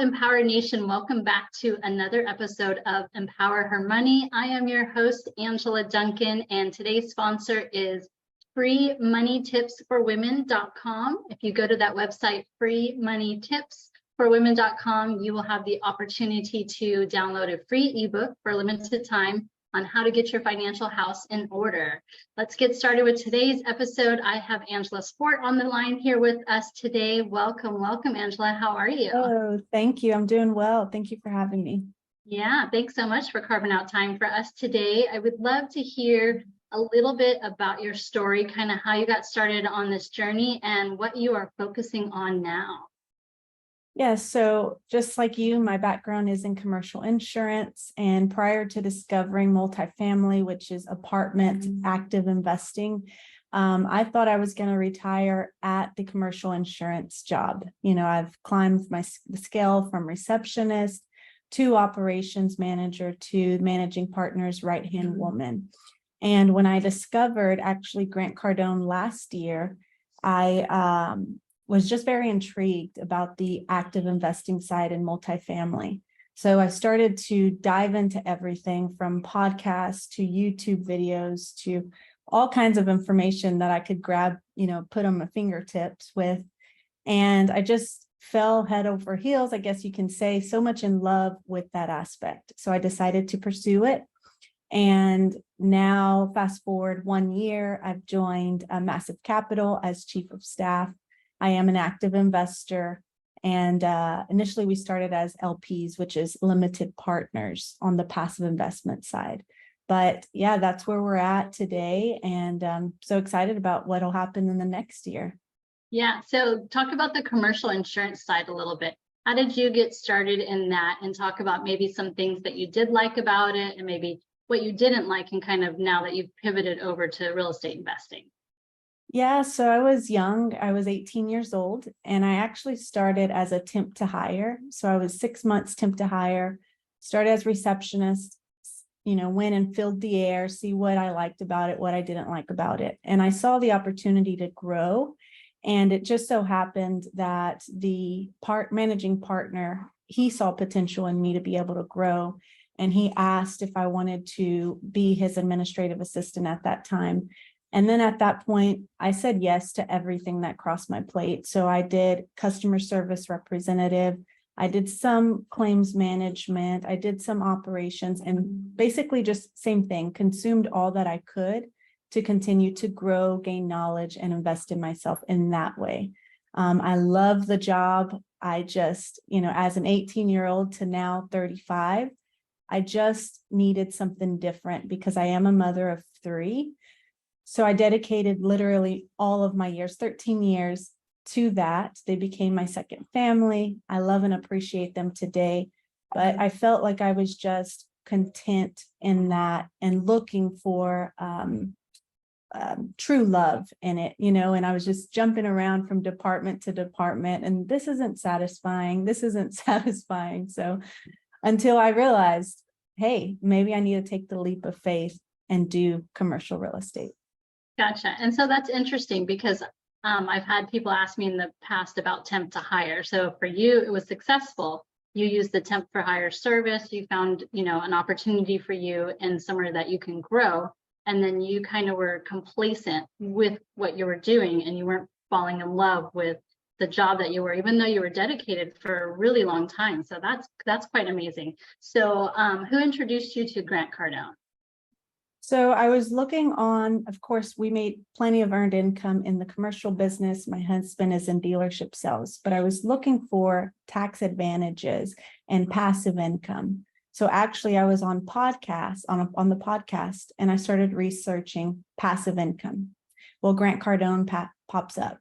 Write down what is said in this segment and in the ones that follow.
Empower Nation, welcome back to another episode of Empower Her Money. I am your host, Angela Duncan, and today's sponsor is freemoneytipsforwomen.com. If you go to that website, freemoneytipsforwomen.com, you will have the opportunity to download a free ebook for a limited time on how to get your financial house in order. Let's get started with today's episode. I have Angela Sport on the line here with us today. Welcome, Angela. How are you? Oh, thank you. I'm doing well. Thank you for having me. Yeah, thanks so much for carving out time for us today. I would love to hear a little bit about your story, kind of how you got started on this journey and what you are focusing on now. Yeah, so just like you, my background is in commercial insurance. And prior to discovering multifamily, which is apartment active investing, I thought I was going to retire at the commercial insurance job. You know, I've climbed the scale from receptionist to operations manager to managing partner's right-hand woman. And when I discovered actually Grant Cardone last year, I was just very intrigued about the active investing side in multifamily. So I started to dive into everything from podcasts to YouTube videos to all kinds of information that I could grab, put on my fingertips with. And I just fell head over heels, I guess you can say, so much in love with that aspect. So I decided to pursue it. And now, fast forward 1 year, I've joined Massive Capital as chief of staff. I am an active investor, and initially we started as LPs, which is limited partners on the passive investment side. But yeah, that's where we're at today, and I'm so excited about what will happen in the next year. Yeah, so talk about the commercial insurance side a little bit. How did you get started in that, and talk about maybe some things that you did like about it and maybe what you didn't like, and kind of now that you've pivoted over to real estate investing? Yeah, so I was young. I was 18 years old, and I actually started as a temp to hire. So I was 6 months temp to hire, started as receptionist, went and filled the air, see what I liked about it, what I didn't like about it. And I saw the opportunity to grow. And it just so happened that the managing partner, he saw potential in me to be able to grow. And he asked if I wanted to be his administrative assistant at that time. And then at that point, I said yes to everything that crossed my plate. So I did customer service representative. I did some claims management. I did some operations, and basically just same thing, consumed all that I could to continue to grow, gain knowledge, and invest in myself in that way. I love the job. I just, as an 18-year-old to now 35, I just needed something different because I am a mother of 3. So I dedicated literally all of my years, 13 years, to that. They became my second family. I love and appreciate them today. But I felt like I was just content in that and looking for true love in it, and I was just jumping around from department to department. And this isn't satisfying. This isn't satisfying. So until I realized, hey, maybe I need to take the leap of faith and do commercial real estate. Gotcha. And so that's interesting because I've had people ask me in the past about temp to hire. So for you, it was successful. You used the temp for hire service. You found, an opportunity for you and somewhere that you can grow. And then you kind of were complacent with what you were doing, and you weren't falling in love with the job that you were, even though you were dedicated for a really long time. So that's quite amazing. So who introduced you to Grant Cardone? So I was looking on, of course, we made plenty of earned income in the commercial business. My husband is in dealership sales, but I was looking for tax advantages and passive income. So actually I was on podcasts, on the podcast, and I started researching passive income. Well, Grant Cardone pops up,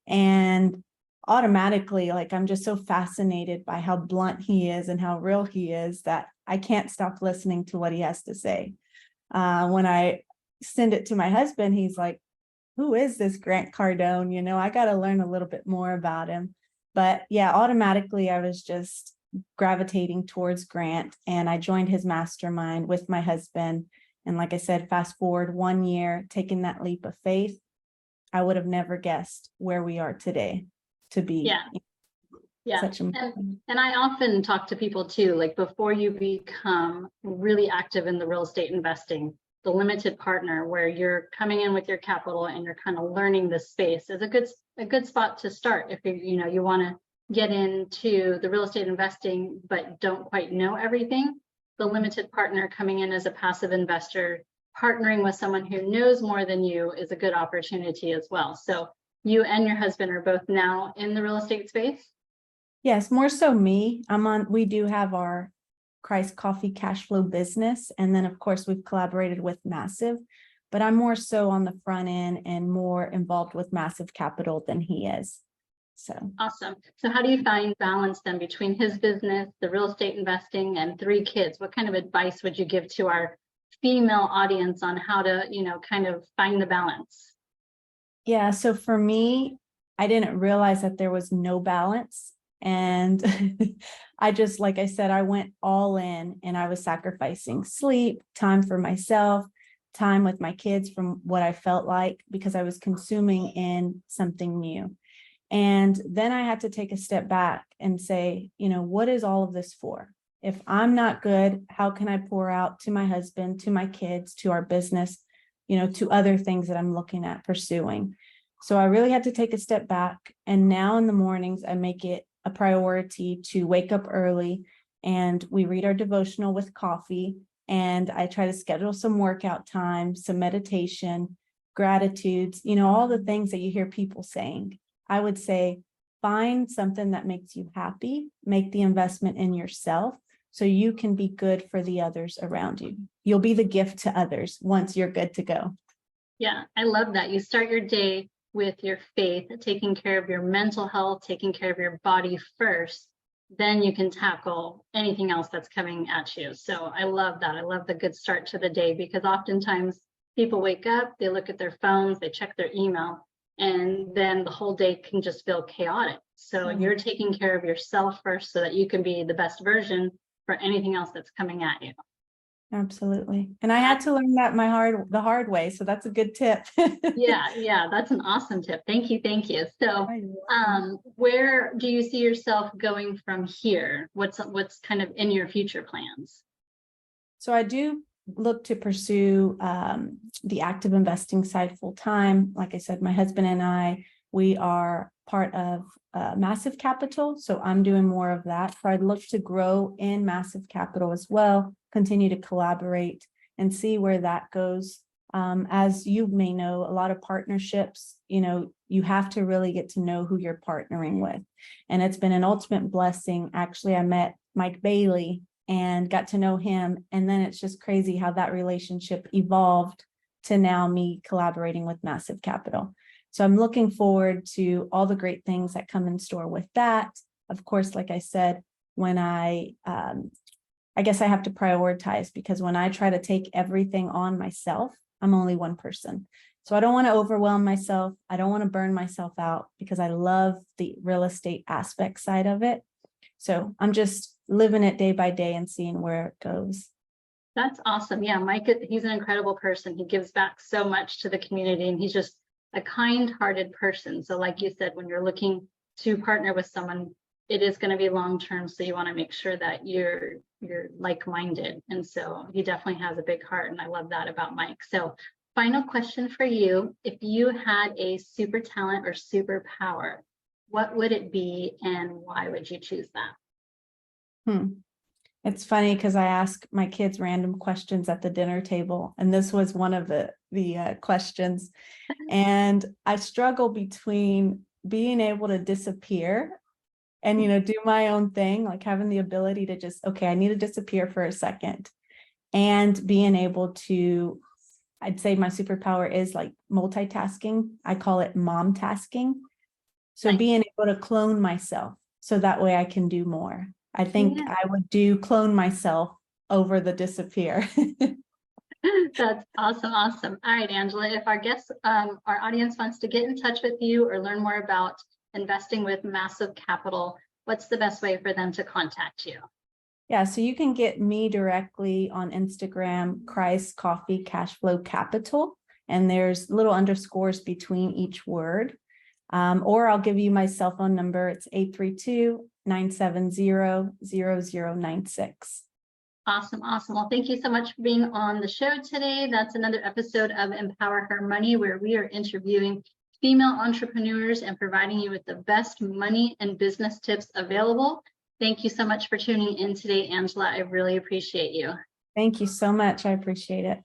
and automatically, I'm just so fascinated by how blunt he is and how real he is that I can't stop listening to what he has to say. When I send it to my husband, he's like, who is this Grant Cardone? I got to learn a little bit more about him. But yeah, automatically I was just gravitating towards Grant, and I joined his mastermind with my husband. And like I said, fast forward 1 year, taking that leap of faith, I would have never guessed where we are today to be. Yeah. Yeah. such important. And I often talk to people too, like before you become really active in the real estate investing, the limited partner where you're coming in with your capital and you're kind of learning the space is a good spot to start if you want to get into the real estate investing but don't quite know everything. The limited partner coming in as a passive investor, partnering with someone who knows more than you is a good opportunity as well. So you and your husband are both now in the real estate space? Yes, more so me. We do have our Christ Coffee cash flow business. And then of course we've collaborated with Massive, but I'm more so on the front end and more involved with Massive Capital than he is. So Awesome. So how do you find balance then between his business, the real estate investing, and 3 kids? What kind of advice would you give to our female audience on how to, kind of find the balance? yeah, so for me, I didn't realize that there was no balance. And I just, like I said, I went all in and I was sacrificing sleep, time for myself, time with my kids from what I felt like, because I was consuming in something new. And then I had to take a step back and say, what is all of this for? If I'm not good, how can I pour out to my husband, to my kids, to our business, to other things that I'm looking at pursuing? So I really had to take a step back. And now in the mornings, I make it a priority to wake up early and we read our devotional with coffee. And I try to schedule some workout time, some meditation, gratitudes, all the things that you hear people saying. I would say find something that makes you happy, make the investment in yourself so you can be good for the others around you. You'll be the gift to others once you're good to go. Yeah, I love that. You start your day with your faith, taking care of your mental health, taking care of your body first, then you can tackle anything else that's coming at you. So I love that. I love the good start to the day because oftentimes people wake up, they look at their phones, they check their email, and then the whole day can just feel chaotic. So you're taking care of yourself first so that you can be the best version for anything else that's coming at you. Absolutely. And I had to learn that the hard way. So that's a good tip. Yeah, that's an awesome tip. Thank you. So where do you see yourself going from here? What's kind of in your future plans? So I do look to pursue the active investing side full time. Like I said, my husband and we are part of Massive Capital. So I'm doing more of that. So I'd look to grow in Massive Capital as well, continue to collaborate and see where that goes. As you may know, a lot of partnerships, you have to really get to know who you're partnering with. And it's been an ultimate blessing. Actually, I met Mike Bailey and got to know him. And then it's just crazy how that relationship evolved to now me collaborating with Massive Capital. So I'm looking forward to all the great things that come in store with that. Of course, like I said, when I guess I have to prioritize because when I try to take everything on myself, I'm only one person. So I don't want to overwhelm myself. I don't want to burn myself out because I love the real estate aspect side of it. So I'm just living it day by day and seeing where it goes. That's awesome. Yeah, Mike, he's an incredible person. He gives back so much to the community and he's just a kind-hearted person. So like you said, when you're looking to partner with someone, it is going to be long-term. So you want to make sure that you're like-minded. And so he definitely has a big heart. And I love that about Mike. So final question for you. If you had a super talent or superpower, what would it be and why would you choose that? It's funny because I ask my kids random questions at the dinner table, and this was one of the questions. And I struggle between being able to disappear and, do my own thing, like having the ability to just, okay, I need to disappear for a second, and being able to, I'd say my superpower is like multitasking. I call it mom tasking. So Nice. being able to clone myself so that way I can do more. I think Yeah. I would clone myself over the disappear. That's awesome. All right, Angela, if our guests, our audience wants to get in touch with you or learn more about investing with Massive Capital, what's the best way for them to contact you? Yeah, so you can get me directly on Instagram, Christ Coffee Cashflow Capital, and there's little underscores between each word. Or I'll give you my cell phone number. It's 832-970-0096. Awesome. Awesome. Well, thank you so much for being on the show today. That's another episode of Empower Her Money, where we are interviewing female entrepreneurs and providing you with the best money and business tips available. Thank you so much for tuning in today, Angela. I really appreciate you. Thank you so much. I appreciate it.